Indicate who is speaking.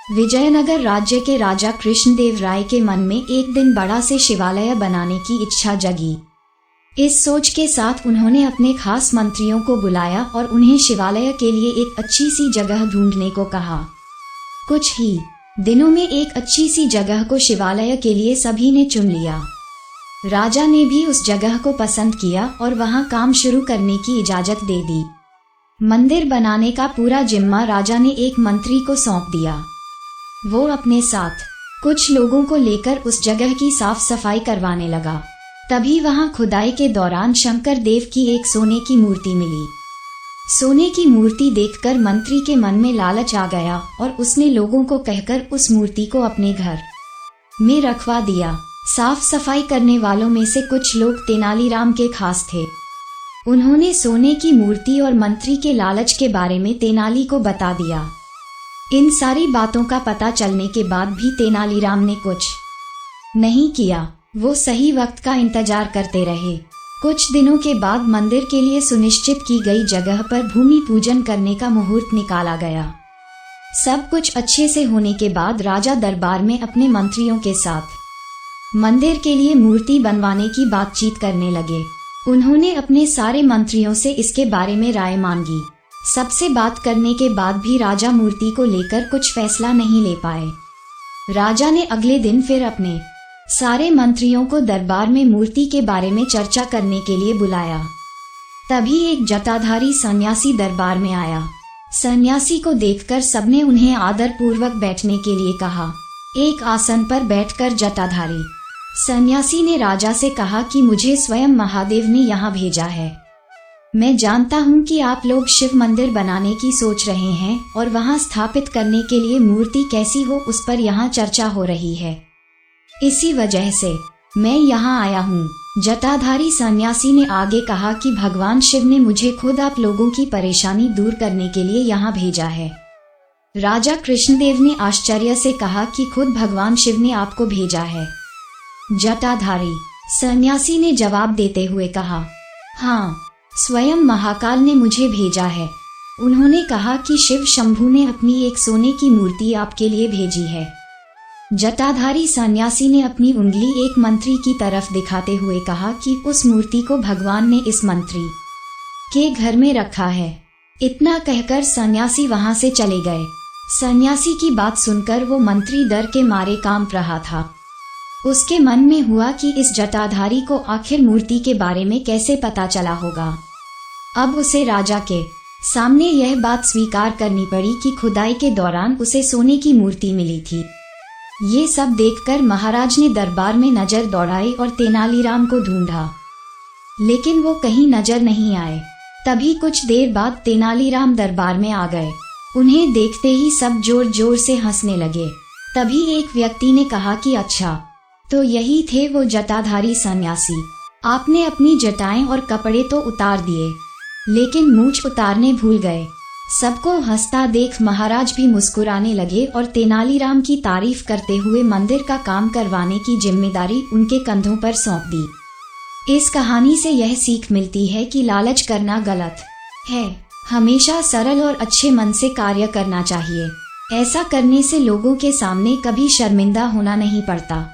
Speaker 1: विजयनगर राज्य के राजा कृष्णदेव राय के मन में एक दिन बड़ा से शिवालय बनाने की इच्छा जगी। इस सोच के साथ उन्होंने अपने खास मंत्रियों को बुलाया और उन्हें शिवालय के लिए एक अच्छी सी जगह ढूंढने को कहा। कुछ ही दिनों में एक अच्छी सी जगह को शिवालय के लिए सभी ने चुन लिया। राजा ने भी उस जगह को पसंद किया और वहां काम शुरू करने की इजाजत दे दी। मंदिर बनाने का पूरा जिम्मा राजा ने एक मंत्री को सौंप दिया। वो अपने साथ कुछ लोगों को लेकर उस जगह की साफ सफाई करवाने लगा। तभी वहां खुदाई के दौरान शंकर देव की एक सोने की मूर्ति मिली। सोने की मूर्ति देखकर मंत्री के मन में लालच आ गया और उसने लोगों को कहकर उस मूर्ति को अपने घर में रखवा दिया। साफ सफाई करने वालों में से कुछ लोग तेनालीराम के खास थे। उन्होंने सोने की मूर्ति और मंत्री के लालच के बारे में तेनाली को बता दिया। इन सारी बातों का पता चलने के बाद भी तेनालीराम ने कुछ नहीं किया। वो सही वक्त का इंतजार करते रहे। कुछ दिनों के बाद मंदिर के लिए सुनिश्चित की गई जगह पर भूमि पूजन करने का मुहूर्त निकाला गया। सब कुछ अच्छे से होने के बाद राजा दरबार में अपने मंत्रियों के साथ मंदिर के लिए मूर्ति बनवाने की बातचीत करने लगे। उन्होंने अपने सारे मंत्रियों से इसके बारे में राय मांगी। सबसे बात करने के बाद भी राजा मूर्ति को लेकर कुछ फैसला नहीं ले पाए। राजा ने अगले दिन फिर अपने सारे मंत्रियों को दरबार में मूर्ति के बारे में चर्चा करने के लिए बुलाया। तभी एक जटाधारी सन्यासी दरबार में आया। सन्यासी को देखकर सबने उन्हें आदर पूर्वक बैठने के लिए कहा। एक आसन पर बैठकर जटाधारी सन्यासी ने राजा से कहा कि मुझे स्वयं महादेव ने यहाँ भेजा है। मैं जानता हूँ कि आप लोग शिव मंदिर बनाने की सोच रहे हैं और वहाँ स्थापित करने के लिए मूर्ति कैसी हो उस पर यहाँ चर्चा हो रही है। इसी वजह से मैं यहाँ आया हूँ। जटाधारी सन्यासी ने आगे कहा कि भगवान शिव ने मुझे खुद आप लोगों की परेशानी दूर करने के लिए यहाँ भेजा है। राजा कृष्णदेव ने आश्चर्य से कहा कि खुद भगवान शिव ने आपको भेजा है। जटाधारी सन्यासी ने जवाब देते हुए कहा, हाँ, स्वयं महाकाल ने मुझे भेजा है। उन्होंने कहा कि शिव शंभू ने अपनी एक सोने की मूर्ति आपके लिए भेजी है। जटाधारी सन्यासी ने अपनी उंगली एक मंत्री की तरफ दिखाते हुए कहा कि उस मूर्ति को भगवान ने इस मंत्री के घर में रखा है। इतना कहकर सन्यासी वहां से चले गए। सन्यासी की बात सुनकर वो मंत्री डर के मारे कांप रहा था। उसके मन में हुआ कि इस जटाधारी को आखिर मूर्ति के बारे में कैसे पता चला होगा। अब उसे राजा के सामने यह बात स्वीकार करनी पड़ी कि खुदाई के दौरान उसे सोने की मूर्ति मिली थी। ये सब देखकर महाराज ने दरबार में नजर दौड़ाई और तेनालीराम को ढूंढा, लेकिन वो कहीं नजर नहीं आए। तभी कुछ देर बाद तेनालीराम दरबार में आ गए। उन्हें देखते ही सब जोर जोर से हंसने लगे। तभी एक व्यक्ति ने कहा कि अच्छा, तो यही थे वो जटाधारी सन्यासी। आपने अपनी जटाएं और कपड़े तो उतार दिए, लेकिन मूंछ उतारने भूल गए। सबको हंसता देख महाराज भी मुस्कुराने लगे और तेनालीराम की तारीफ करते हुए मंदिर का काम करवाने की जिम्मेदारी उनके कंधों पर सौंप दी। इस कहानी से यह सीख मिलती है कि लालच करना गलत है। हमेशा सरल और अच्छे मन से कार्य करना चाहिए। ऐसा करने से लोगों के सामने कभी शर्मिंदा होना नहीं पड़ता।